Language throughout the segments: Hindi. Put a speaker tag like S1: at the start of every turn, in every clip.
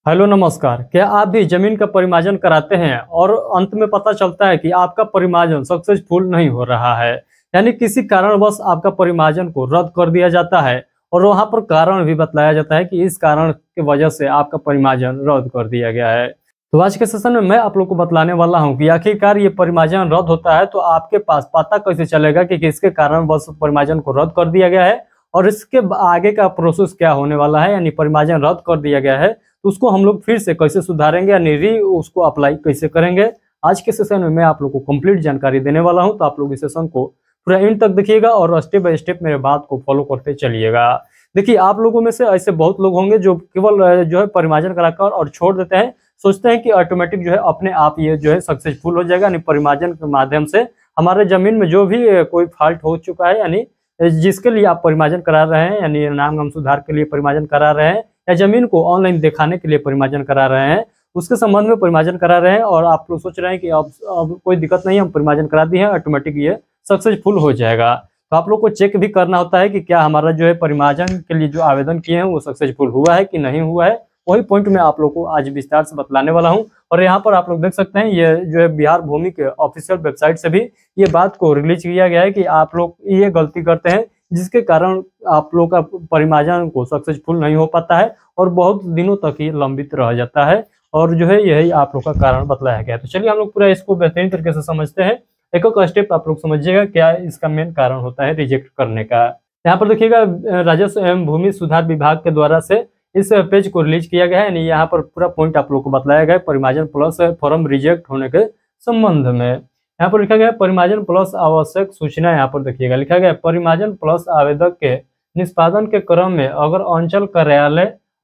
S1: हेलो नमस्कार। क्या आप भी जमीन का परिमार्जन कराते हैं और अंत में पता चलता है कि आपका परिमार्जन सक्सेसफुल नहीं हो रहा है, यानी किसी कारणवश आपका परिमार्जन को रद्द कर दिया जाता है और वहां पर कारण भी बतलाया जाता है कि इस कारण की वजह से आपका परिमार्जन रद्द कर दिया गया है। तो आज के सेशन में मैं आप लोग को बतलाने वाला हूं कि आखिरकार ये परिमार्जन रद्द होता है तो आपके पास पता कैसे चलेगा कि किसके कारणवश परिमार्जन को रद्द कर दिया गया है और इसके आगे का प्रोसेस क्या होने वाला है, यानी परिमार्जन रद्द कर दिया गया है तो उसको हम लोग फिर से कैसे सुधारेंगे यानी उसको अप्लाई कैसे करेंगे। आज के सेशन में मैं आप लोग को कंप्लीट जानकारी देने वाला हूं, तो आप लोग इस सेशन को पूरा एंड तक देखिएगा और स्टेप बाय स्टेप मेरे बात को फॉलो करते चलिएगा। देखिए, आप लोगों में से ऐसे बहुत लोग होंगे जो केवल जो है परिमार्जन कराकर और छोड़ देते हैं, सोचते हैं कि ऑटोमेटिक जो है अपने आप ये जो है सक्सेसफुल हो जाएगा, यानी परिमार्जन के माध्यम से हमारे जमीन में जो भी कोई फॉल्ट हो चुका है, यानी जिसके लिए आप परिमार्जन करा रहे हैं, यानी नाम गम सुधार के लिए परिमार्जन करा रहे हैं या जमीन को ऑनलाइन दिखाने के लिए परिमार्जन करा रहे हैं, उसके संबंध में परिमार्जन करा रहे हैं और आप लोग सोच रहे हैं कि अब कोई दिक्कत नहीं है, हम परिमार्जन करा दिए हैं, ऑटोमेटिक ये सक्सेसफुल हो जाएगा। तो आप लोग को चेक भी करना होता है कि क्या हमारा जो है परिमार्जन के लिए जो आवेदन किए हैं वो सक्सेसफुल हुआ है कि नहीं हुआ है। वही पॉइंट मैं आप लोग को आज विस्तार से बतलाने वाला हूँ। और यहाँ पर आप लोग देख सकते हैं, ये जो है बिहार भूमि के ऑफिशियल वेबसाइट से भी ये बात को रिलीज किया गया है कि आप लोग ये गलती करते हैं जिसके कारण आप लोग का परिमार्जन को सक्सेसफुल नहीं हो पाता है और बहुत दिनों तक ये लंबित रह जाता है, और जो है यही आप लोग का कारण बतलाया गया है। तो चलिए हम लोग पूरा इसको बेहतरीन तरीके से समझते हैं, एक एक स्टेप आप लोग समझिएगा क्या इसका मेन कारण होता है रिजेक्ट करने का। यहाँ पर देखिएगा, राजस्व एवं भूमि सुधार विभाग के द्वारा से इस पेज को रिलीज किया गया है, यानी यहाँ पर पूरा पॉइंट आप लोग को बताया गया है परिमार्जन प्लस फॉर्म रिजेक्ट होने के संबंध में। यहाँ पर लिखा गया है परिमार्जन प्लस आवश्यक सूचना। यहाँ पर देखिएगा लिखा गया है परिमार्जन प्लस आवेदक के निष्पादन के क्रम में अगर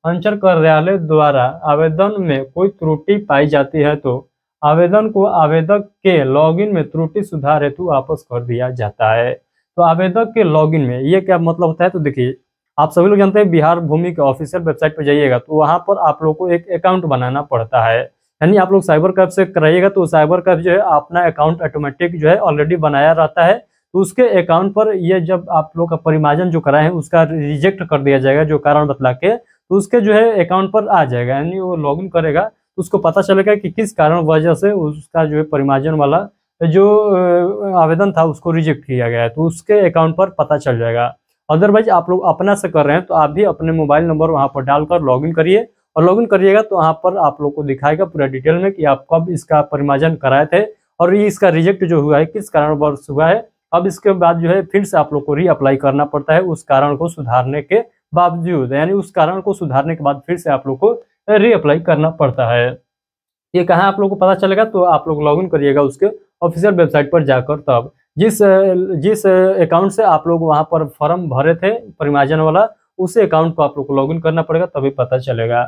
S1: अंचल कार्यालय द्वारा आवेदन में कोई त्रुटि पाई जाती है तो आवेदन को आवेदक के लॉगिन में त्रुटि सुधार हेतु वापस कर दिया जाता है। तो आवेदक के लॉगिन में ये क्या मतलब होता है, तो देखिए आप सभी लोग जानते हैं बिहार भूमि के ऑफिशियल वेबसाइट पर जाइएगा तो वहां पर आप लोग को एक अकाउंट बनाना पड़ता है, यानी आप लोग साइबर कैफ से कराइएगा तो साइबर कैफ जो है अपना अकाउंट ऑटोमेटिक जो है ऑलरेडी बनाया रहता है। तो उसके अकाउंट पर ये जब आप लोग का परिमार्जन जो कराए हैं उसका रिजेक्ट कर दिया जाएगा जो कारण बतला के, तो उसके जो है अकाउंट पर आ जाएगा, यानी वो लॉगिन करेगा तो उसको पता चलेगा कि किस कारण वजह से उसका जो है परिमार्जन वाला जो आवेदन था उसको रिजेक्ट किया गया है, तो उसके अकाउंट पर पता चल जाएगा। अदरवाइज आप लोग अपना से कर रहे हैं तो आप भी अपने मोबाइल नंबर वहां पर डालकर लॉगिन करिए और लॉगिन करिएगा तो वहां पर आप लोग को दिखाएगा पूरा डिटेल में कि आप कब इसका परिमार्जन कराए थे और ये इसका रिजेक्ट जो हुआ है किस कारणवश हुआ है। अब इसके बाद जो है फिर से आप लोग को रीअप्लाई करना पड़ता है उस कारण को सुधारने के बावजूद, यानी उस कारण को सुधारने के बाद फिर से आप लोग को रीअप्लाई करना पड़ता है। ये कहाँ आप लोग को पता चलेगा, तो आप लोग लॉगिन करिएगा उसके ऑफिशियल वेबसाइट पर जाकर, तब जिस जिस अकाउंट से आप लोग वहां पर फॉर्म भरे थे परिमार्जन वाला उसी अकाउंट को आप लोग को लॉगिन करना पड़ेगा तभी पता चलेगा।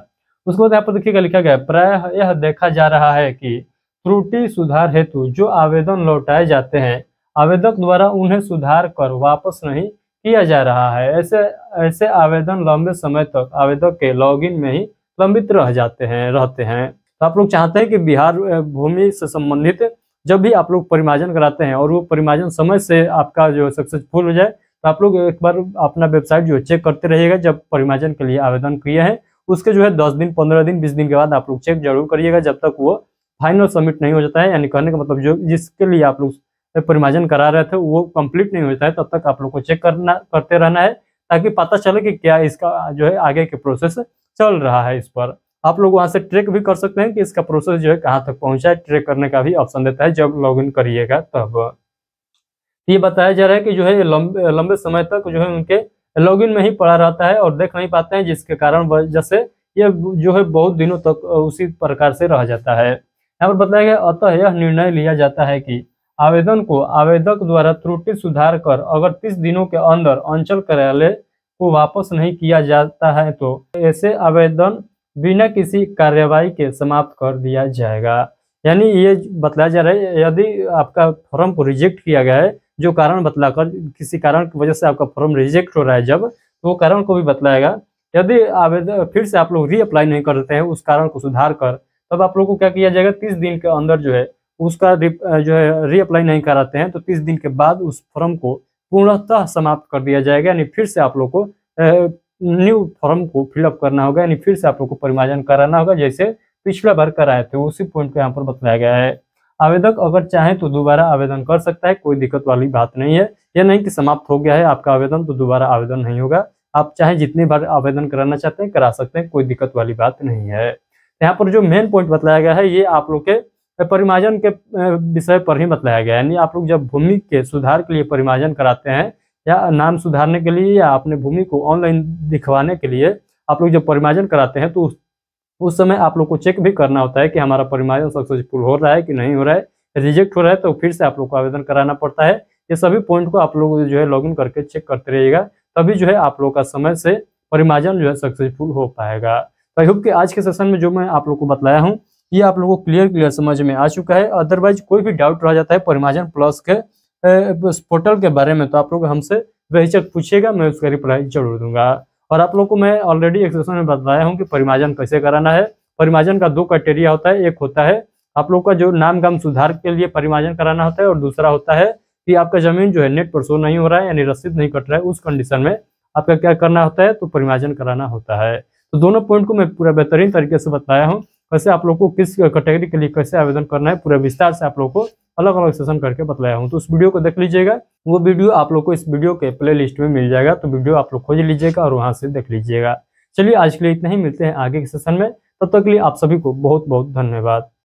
S1: उसके बाद यहाँ पर देखिएगा लिखा गया है प्रायः यह देखा जा रहा है कि त्रुटि सुधार हेतु जो आवेदन लौटाए जाते हैं आवेदक द्वारा उन्हें सुधार कर वापस नहीं किया जा रहा है। ऐसे ऐसे आवेदन लंबे समय तक आवेदक के लॉगिन में ही लंबित रहते हैं। तो आप लोग चाहते हैं कि बिहार भूमि से संबंधित जब भी आप लोग परिमार्जन कराते हैं और वो परिमार्जन समय से आपका जो सक्सेसफुल हो जाए तो आप लोग एक बार अपना वेबसाइट जो चेक करते रहिएगा। जब परिमार्जन के लिए आवेदन किए हैं उसके जो है 10 दिन 15 दिन 20 दिन के बाद आप लोग चेक जरूर करिएगा जब तक वो फाइनल सबमिट नहीं हो जाता है, यानी कहने का मतलब जो जिसके लिए आप लोग परिमार्जन करा रहे थे वो कंप्लीट नहीं होता है तब तक आप लोग को चेक करते रहना है ताकि पता चले कि क्या इसका जो है आगे के प्रोसेस चल रहा है। इस पर आप लोग वहां से ट्रैक भी कर सकते हैं कि इसका प्रोसेस जो है कहाँ तक पहुंचा है, ट्रैक करने का भी ऑप्शन देता है जब लॉगिन करिएगा तब। ये बताया जा रहा है कि जो है लंबे समय तक जो है उनके लॉगिन में ही पड़ा रहता है और देख नहीं पाते हैं जिसके कारण वजह से ये जो है बहुत दिनों तक उसी प्रकार से रह जाता है। यहाँ पर बताया गया अतः यह निर्णय लिया जाता है कि आवेदन को आवेदक द्वारा त्रुटि सुधार कर अगर 30 दिनों के अंदर अंचल कार्यालय को वापस नहीं किया जाता है तो ऐसे आवेदन बिना किसी कार्यवाही के समाप्त कर दिया जाएगा। यानी ये बतलाया जा रहा है यदि आपका फॉर्म को रिजेक्ट किया गया है जो कारण बतलाकर किसी कारण की वजह से आपका फॉर्म रिजेक्ट हो रहा है जब, तो वो कारण को भी बतलाएगा। यदि आवेदन फिर से आप लोग रीअप्लाई नहीं करते हैं उस कारण को सुधार कर तब आप लोग को क्या किया जाएगा 30 दिन के अंदर जो है उसका जो है रीअप्लाई नहीं कराते हैं तो 30 दिन के बाद उस फॉर्म को पूर्णतः समाप्त कर दिया जाएगा, यानी फिर से आप लोग को न्यू फॉर्म को फिलअप करना होगा, यानी फिर से आप लोग को परिमार्जन कराना होगा, जैसे पिछला बार कराए थे उसी पॉइंट को यहाँ पर बताया गया है। आवेदक अगर चाहे तो दोबारा आवेदन कर सकता है, कोई दिक्कत वाली बात नहीं है। यह नहीं कि समाप्त हो गया है आपका आवेदन तो दोबारा आवेदन नहीं होगा, आप चाहे जितनी बार आवेदन कराना चाहते हैं करा सकते हैं, कोई दिक्कत वाली बात नहीं है। यहाँ पर जो मेन पॉइंट बताया गया है ये आप लोग के परिमार्जन के विषय पर ही बताया गया है, यानी आप लोग जब भूमि के सुधार के लिए परिमार्जन कराते हैं या नाम सुधारने के लिए या अपने भूमि को ऑनलाइन दिखवाने के लिए आप लोग जब परिमार्जन कराते हैं तो उस समय आप लोग को चेक भी करना होता है कि हमारा परिमार्जन सक्सेसफुल हो रहा है कि नहीं हो रहा है, रिजेक्ट हो रहा है तो फिर से आप लोग को आवेदन कराना पड़ता है। ये सभी पॉइंट को आप लोग जो है लॉगिन करके चेक करते रहिएगा, तभी जो है आप लोग का समय से परिमार्जन जो है सक्सेसफुल हो पाएगा। तो आई होप कि आज के सेशन में जो मैं आप लोग को बताया हूँ ये आप लोगों को क्लियर समझ में आ चुका है। अदरवाइज कोई भी डाउट रह जाता है परिमार्जन प्लस के पोर्टल के बारे में तो आप लोग हमसे बेहिचक पूछिएगा, मैं उसका रिप्लाई जरूर दूंगा। और आप लोग को मैं ऑलरेडी एक सेशन में बताया हूँ कि परिमार्जन कैसे कराना है। परिमार्जन का 2 क्राइटेरिया होता है, एक होता है आप लोग का जो नाम गाम सुधार के लिए परिमार्जन कराना होता है और दूसरा होता है कि आपका जमीन जो है नेट पर शो नहीं हो रहा है यानी रसीद नहीं कट रहा है, उस कंडीशन में आपका क्या करना होता है तो परिमार्जन कराना होता है। तो दोनों पॉइंट को मैं पूरा बेहतरीन तरीके से बताया हूँ, कैसे आप लोग को किस कैटेगरी के लिए कैसे आवेदन करना है पूरा विस्तार से आप लोग को अलग अलग सेशन करके बताया हूँ। तो उस वीडियो को देख लीजिएगा, वो वीडियो आप लोग को इस वीडियो के प्लेलिस्ट में मिल जाएगा, तो वीडियो आप लोग खोज लीजिएगा और वहां से देख लीजिएगा। चलिए आज के लिए इतना ही, मिलते हैं आगे के सेशन में, तब तक के लिए आप सभी को बहुत बहुत धन्यवाद।